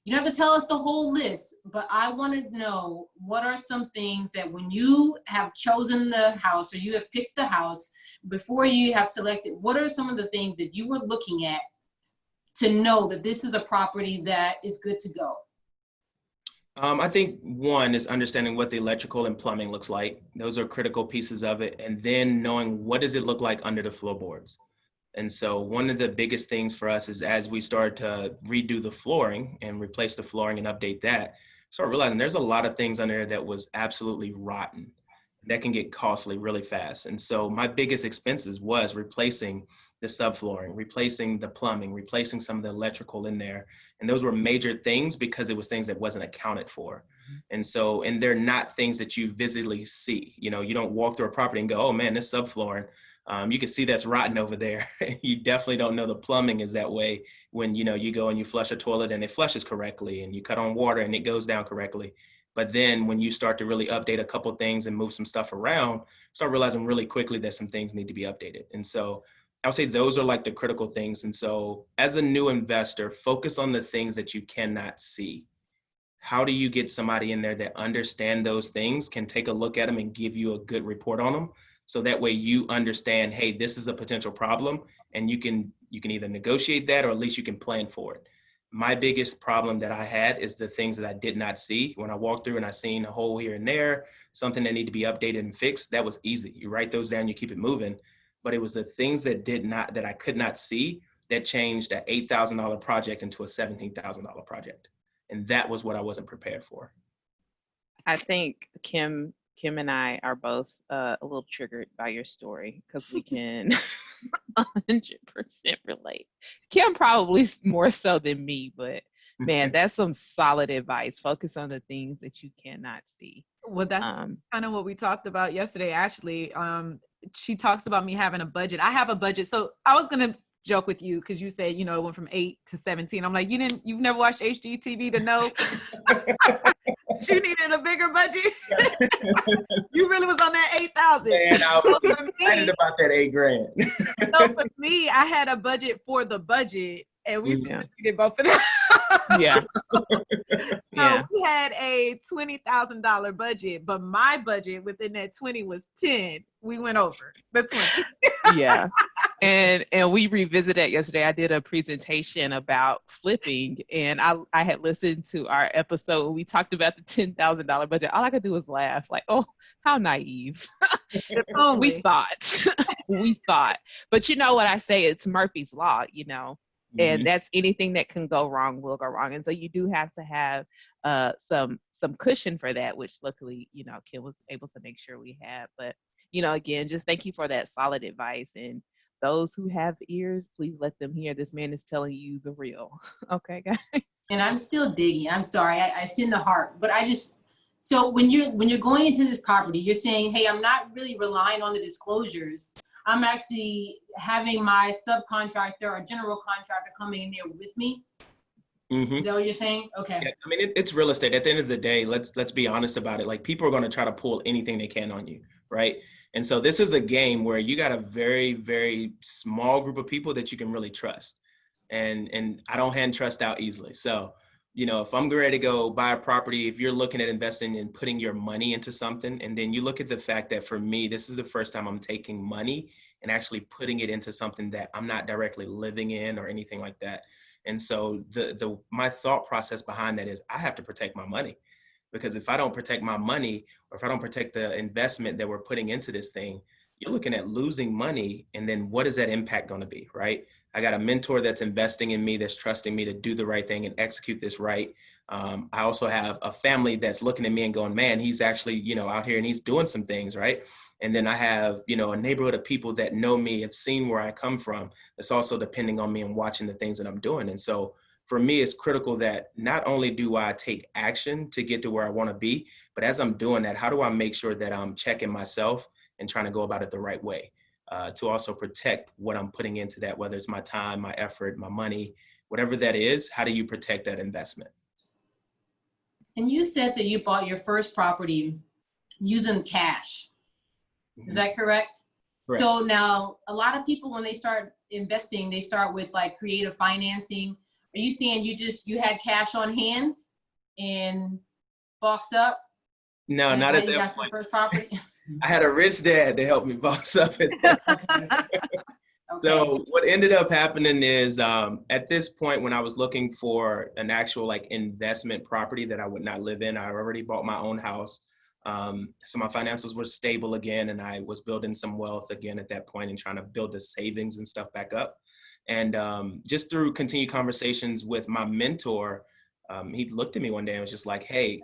you don't have to tell us the whole list, but I want to know, what are some things that when you have chosen the house or you have picked the house, before you have selected, what are some of the things that you were looking at to know that this is a property that is good to go? I think one is understanding what the electrical and plumbing looks like. Those are critical pieces of it. And then knowing what does it look like under the floorboards. And so one of the biggest things for us is, as we start to redo the flooring and replace the flooring and update that, start realizing there's a lot of things under there that was absolutely rotten. That can get costly really fast. And so my biggest expenses was replacing the subflooring, replacing the plumbing, replacing some of the electrical in there. And those were major things because it was things that wasn't accounted for. And so, and they're not things that you visibly see. You don't walk through a property and go, oh man, this subflooring, you can see that's rotten over there. You definitely don't know the plumbing is that way when, you go and you flush a toilet and it flushes correctly, and you cut on water and it goes down correctly. But then when you start to really update a couple things and move some stuff around, start realizing really quickly that some things need to be updated. And so I would say those are like the critical things. And so as a new investor, focus on the things that you cannot see. How do you get somebody in there that understand those things, can take a look at them and give you a good report on them? So that way you understand, hey, this is a potential problem, and you can either negotiate that or at least you can plan for it. My biggest problem that I had is the things that I did not see. When I walked through and I seen a hole here and there, something that need to be updated and fixed, that was easy. You write those down, you keep it moving. But it was the things that I could not see that changed an $8,000 project into a $17,000 project. And that was what I wasn't prepared for. I think Kim and I are both a little triggered by your story because we can 100% relate. Kim probably more so than me, but man, that's some solid advice. Focus on the things that you cannot see. Well, that's kind of what we talked about yesterday, Ashley. She talks about me having a budget. I have a budget. So I was going to joke with you because you said, it went from 8 to 17. I'm like, you've never watched HGTV to know you needed a bigger budget. You really was on that 8,000. Man, I was excited about that $8,000. So for me, I had a budget for the budget, and we did both of them. Yeah. So we had a $20,000 budget, but my budget within that 20 was 10. We went over the 20. Yeah. And we revisited that yesterday. I did a presentation about flipping, and I had listened to our episode when we talked about the $10,000 budget. All I could do was laugh, like, oh, how naive. We thought. But you know what I say? It's Murphy's Law, and that's anything that can go wrong will go wrong. And so you do have to have some cushion for that, which luckily, Kim was able to make sure we had. But, again, just thank you for that solid advice. And those who have ears, please let them hear. This man is telling you the real. Okay, guys. And I'm still digging. I'm sorry. I still in the heart. But so when you're going into this property, you're saying, hey, I'm not really relying on the disclosures. I'm actually having my subcontractor or general contractor coming in there with me. Mm-hmm. Is that what you're saying? Okay. Yeah, I mean, it's real estate. At the end of the day, let's be honest about it. Like, people are going to try to pull anything they can on you, right? And so this is a game where you got a very, very small group of people that you can really trust. And I don't hand trust out easily. So, if I'm ready to go buy a property, if you're looking at investing and putting your money into something, and then you look at the fact that for me, this is the first time I'm taking money and actually putting it into something that I'm not directly living in or anything like that. And so my thought process behind that is I have to protect my money. Because if I don't protect my money, or if I don't protect the investment that we're putting into this thing, you're looking at losing money. And then what is that impact going to be, right? I got a mentor that's investing in me, that's trusting me to do the right thing and execute this right. I also have a family that's looking at me and going, man, he's actually, out here and he's doing some things, right? And then I have, a neighborhood of people that know me, have seen where I come from, that's also depending on me and watching the things that I'm doing. And so for me, it's critical that not only do I take action to get to where I want to be, but as I'm doing that, how do I make sure that I'm checking myself and trying to go about it the right way to also protect what I'm putting into that, whether it's my time, my effort, my money, whatever that is, how do you protect that investment? And you said that you bought your first property using cash. Is that correct? Correct. So now a lot of people, when they start investing, they start with like creative financing. Are you saying you had cash on hand and bossed up? No, not at that point. First property? I had a rich dad to help me boss up. Okay. So what ended up happening is at this point, when I was looking for an actual like investment property that I would not live in, I already bought my own house. So my finances were stable again, and I was building some wealth again at that point and trying to build the savings and stuff back up. And just through continued conversations with my mentor, he looked at me one day and was just like, hey,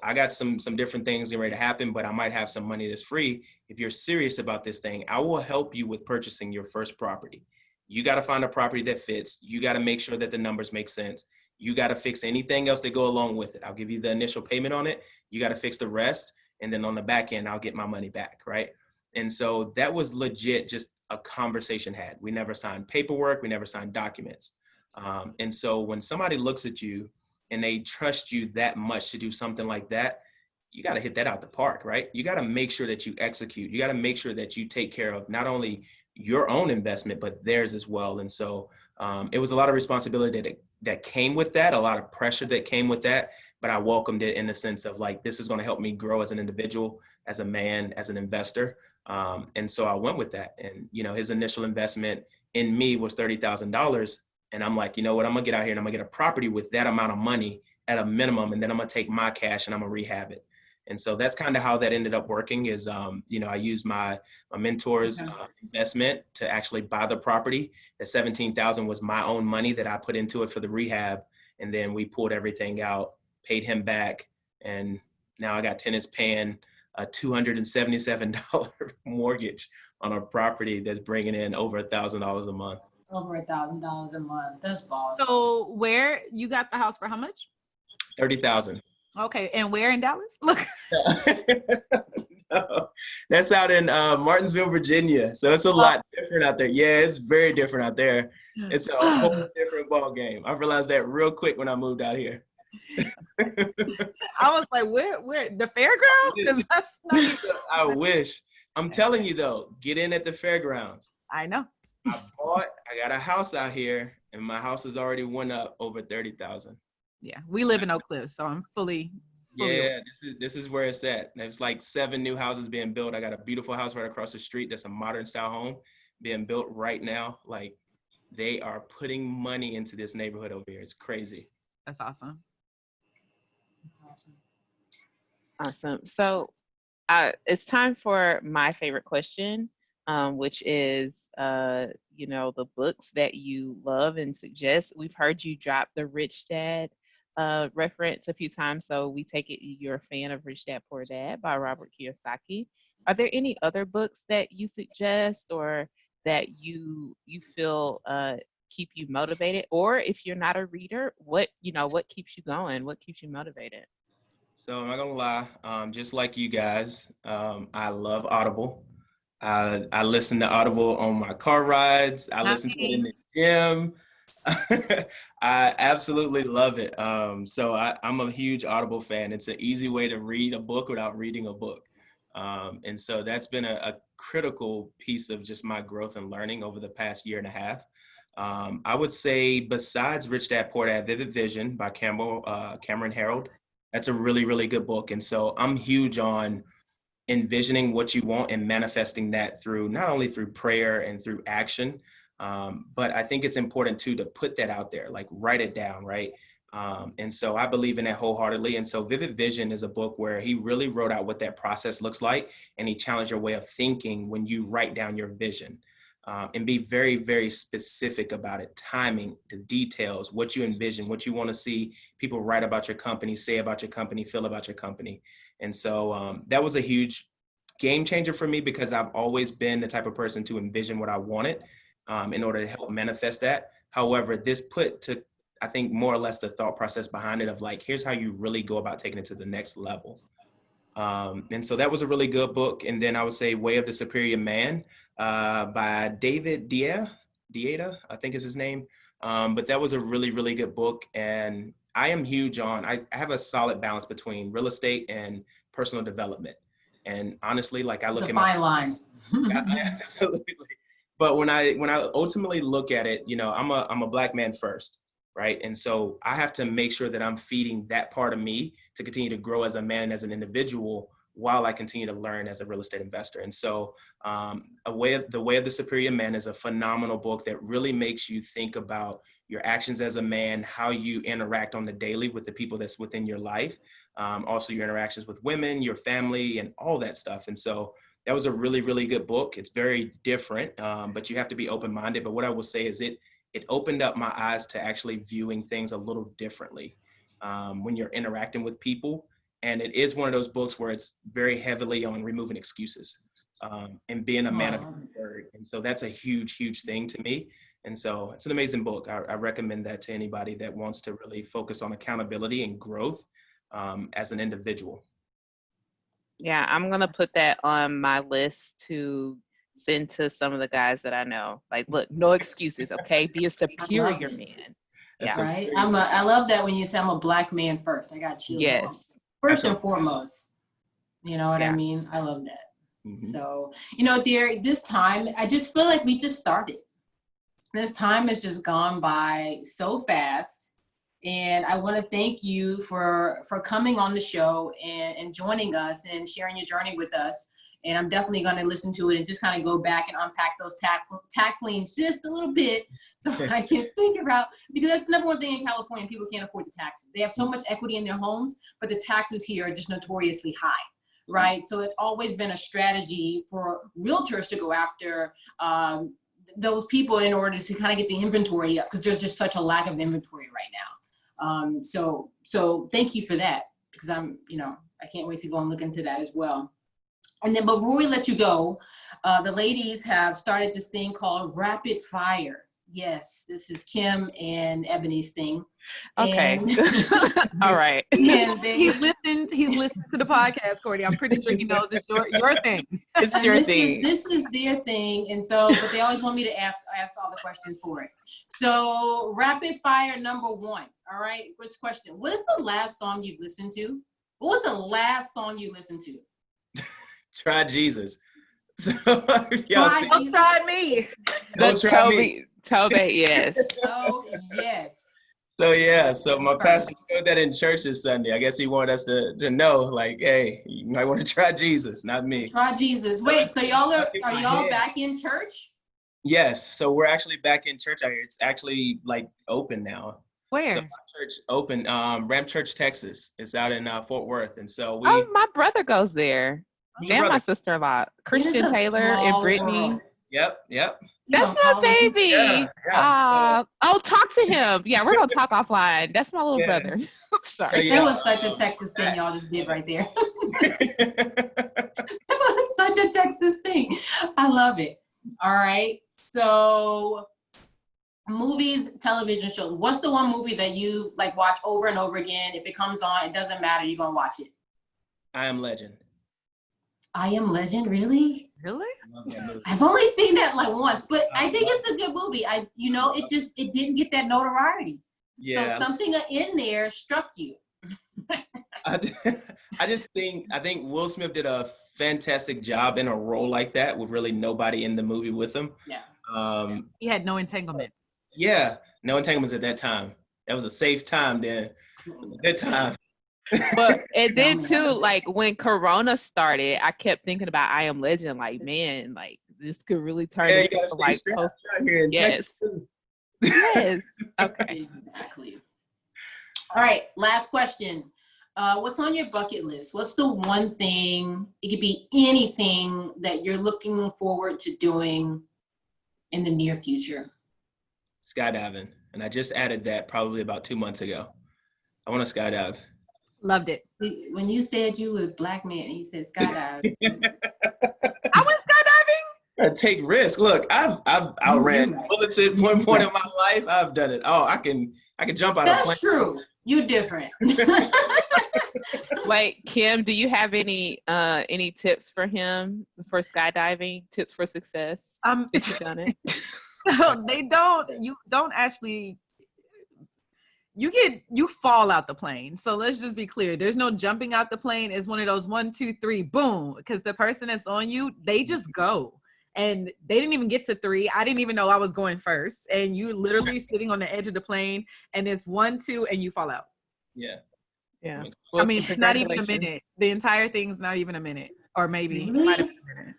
I got some different things getting ready to happen, but I might have some money that's free. If you're serious about this thing, I will help you with purchasing your first property. You got to find a property that fits. You got to make sure that the numbers make sense. You got to fix anything else that go along with it. I'll give you the initial payment on it. You got to fix the rest. And then on the back end, I'll get my money back, right? And so that was legit just a conversation had. We never signed paperwork. We never signed documents. And so when somebody looks at you and they trust you that much to do something like that, you got to hit that out the park, right? You got to make sure that you execute. You got to make sure that you take care of not only your own investment, but theirs as well. And so it was a lot of responsibility that came with that, a lot of pressure that came with that, but I welcomed it in the sense of like, this is going to help me grow as an individual, as a man, as an investor. And so I went with that. And, you know, his initial investment in me was $30,000. And I'm like, you know what, I'm gonna get out here and I'm gonna get a property with that amount of money at a minimum. And then I'm gonna take my cash and I'm gonna rehab it. And so that's kind of how that ended up working is, you know, I used my mentor's investment to actually buy the property. The $17,000 was my own money that I put into it for the rehab. And then we pulled everything out, paid him back. And now I got tenants paying a $277 mortgage on a property that's bringing in over $1,000 a month. Over $1,000 a month. That's boss. So where you got the house for how much? 30,000. Okay, and where in Dallas? Look. No, that's out in Martinsville, Virginia. So it's a lot different out there. Yeah, it's very different out there. It's a whole different ball game. I realized that real quick when I moved out here. I was like, where the fairgrounds? 'Cause that's not even... I wish. I'm telling you though, get in at the fairgrounds. I know. I got a house out here, and my house has already went up over 30,000. Yeah, we live in Oak Cliff, so I'm fully yeah, this is where it's at. There's like 7 new houses being built. I got a beautiful house right across the street that's a modern style home being built right now. Like, they are putting money into this neighborhood over here. It's crazy. That's awesome. Awesome. So it's time for my favorite question, which is, you know, the books that you love and suggest. We've heard you drop the Rich Dad reference a few times, so we take it you're a fan of Rich Dad Poor Dad by Robert Kiyosaki. Are there any other books that you suggest or that you feel keep you motivated? Or if you're not a reader, what keeps you going? What keeps you motivated? So I'm not gonna lie, just like you guys, I love Audible. I listen to Audible on my car rides. I listen to it in the gym. I absolutely love it. So I'm a huge Audible fan. It's an easy way to read a book without reading a book. And so that's been a critical piece of just my growth and learning over the past year and a half. I would say besides Rich Dad Poor Dad, Vivid Vision by Cameron Herold, that's a really, really good book. And so I'm huge on envisioning what you want and manifesting that through not only through prayer and through action, but I think it's important too to put that out there, like write it down, right? And so I believe in that wholeheartedly. And so Vivid Vision is a book where he really wrote out what that process looks like, and he challenged your way of thinking when you write down your vision. And be very, very specific about it. Timing, the details, what you envision, what you want to see people write about your company, say about your company, feel about your company. And so that was a huge game changer for me because I've always been the type of person to envision what I wanted in order to help manifest that. However, this put to, I think, more or less the thought process behind it of like, here's how you really go about taking it to the next level. And so that was a really good book. And then I would say Way of the Superior Man by David Dieta, I think is his name. But that was a really, really good book. And I am huge on, I have a solid balance between real estate and personal development. And honestly, like I look at my lines. Absolutely. But when I ultimately look at it, you know, I'm a Black man first. Right. And so I have to make sure that I'm feeding that part of me to continue to grow as a man and as an individual while I continue to learn as a real estate investor. And so The Way of the Superior Man is a phenomenal book that really makes you think about your actions as a man, how you interact on the daily with the people that's within your life, also your interactions with women, your family, and all that stuff. And so that was a really, really good book. It's very different, but you have to be open-minded. But what I will say is it opened up my eyes to actually viewing things a little differently when you're interacting with people. And it is one of those books where it's very heavily on removing excuses and being a man of your word. And so that's a huge, huge thing to me. And so it's an amazing book. I recommend that to anybody that wants to really focus on accountability and growth as an individual. Yeah, I'm going to put that on my list to send to some of the guys that I know. Like, look, no excuses, okay? Be a superior man. Yeah. Right. I love that when you say I'm a Black man first. I got you. Yes. First and foremost. You know what I Yeah. mean? I love that. Mhm. So, Derrick, this time, I just feel like we just started. This time has just gone by so fast. And I want to thank you for coming on the show and joining us and sharing your journey with us. And I'm definitely going to listen to it and just kind of go back and unpack those tax liens just a little bit so I can figure out, because that's the number one thing in California. People can't afford the taxes. They have so much equity in their homes, but the taxes here are just notoriously high, right? So it's always been a strategy for realtors to go after those people in order to kind of get the inventory up, because there's just such a lack of inventory right now. So thank you for that, because I can't wait to go and look into that as well. And then before we let you go, the ladies have started this thing called Rapid Fire. Yes, this is Kim and Ebony's thing. Okay. And, All right. and He's listened to the podcast, Courtney. I'm pretty sure he knows it's your thing. It's your thing. This is their thing. And so, but they always want me to ask all the questions for it. So Rapid Fire number 1. All right. First question. What is the last song you've listened to? What was the last song you listened to? Try Jesus. So y'all see, Don't try me. don't try me. Toby, yes. Oh, yes. So yeah, so my pastor showed that in church this Sunday. I guess he wanted us to know, like, hey, you might want to try Jesus, not me. Try Jesus. Wait, so are y'all back in church? Yes, so we're actually back in church out here. It's actually like open now. Where? So my church open, Ram Church, Texas. It's out in Fort Worth, and so we. Oh, my brother goes there. Who's your And my brother? sister-in-law, Christian Taylor and Brittany. Yep. That's my baby. Yeah. Oh, talk to him. Yeah, we're gonna talk offline. That's my little brother. Sorry. That was such a Texas thing y'all just did right there. That was such a Texas thing. I love it. All right. So movies, television shows. What's the one movie that you like watch over and over again? If it comes on, it doesn't matter. You're gonna watch it. I Am Legend. I Am Legend, really? Really? Love that movie. I've only seen that like once, but I think it's a good movie. It didn't get that notoriety. Yeah. So something in there struck you. I think Will Smith did a fantastic job in a role like that with really nobody in the movie with him. Yeah. He had no entanglement. Yeah, no entanglements at that time. That was a safe time then. At that time. But it did too, like when Corona started, I kept thinking about I Am Legend, like, man, like this could really turn Yeah, you into gotta stay like strapped out here in yes. Texas too. Yes. Okay. Exactly. All right, last question. What's on your bucket list? What's the one thing, it could be anything that you're looking forward to doing in the near future? Skydiving. And I just added that probably about 2 months ago. I want to skydive. Loved it. When you said you were a black man and you said skydive. I went skydiving. Take risks. Look, I've outran bullets at one point in my life. I've done it. Oh, I can jump out of a plane. That's true. You different. Wait, Kim, do you have any tips for him for skydiving? Tips for success? If you've done it. No, they don't. You don't actually. You fall out the plane. So let's just be clear. There's no jumping out the plane. It's one of those 1, 2, 3, boom. Because the person that's on you, they just go. And they didn't even get to 3. I didn't even know I was going first. And you're literally sitting on the edge of the plane, and it's 1, 2, and you fall out. Yeah. Yeah. I mean, it's not even a minute. The entire thing's not even a minute. Or maybe Really? might have been a minute.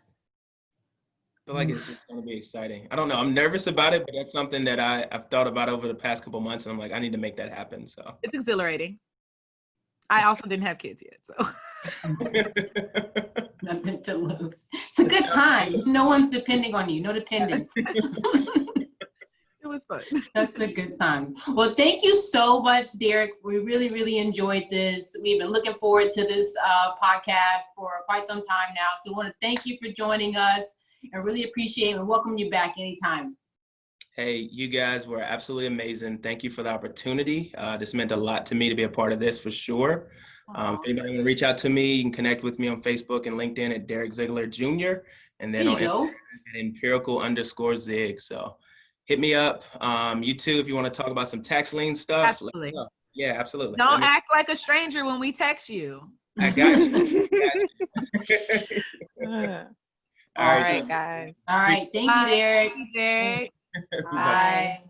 I feel like it's just going to be exciting. I don't know. I'm nervous about it, but that's something that I've thought about over the past couple months. And I'm like, I need to make that happen. So It's exhilarating. I also didn't have kids yet, so. Nothing to lose. It's a good time. No one's depending on you. No dependents. It was fun. That's a good time. Well, thank you so much, Derrick. We really, really enjoyed this. We've been looking forward to this podcast for quite some time now. So we want to thank you for joining us and really appreciate and welcome you back anytime. Hey, you guys were absolutely amazing. Thank you for the opportunity. This meant a lot to me to be a part of this for sure. If anybody want to reach out to me, you can connect with me on Facebook and LinkedIn at Derrick Ziglar Jr. And then on Instagram at empirical_zig. So hit me up. You too, if you want to talk about some tax lien stuff. Absolutely. Yeah, absolutely. Don't act like a stranger when we text you. I got you. Got you. All right, guys. All right. Thank you, Derrick. Thank you, Derrick. Bye. Bye.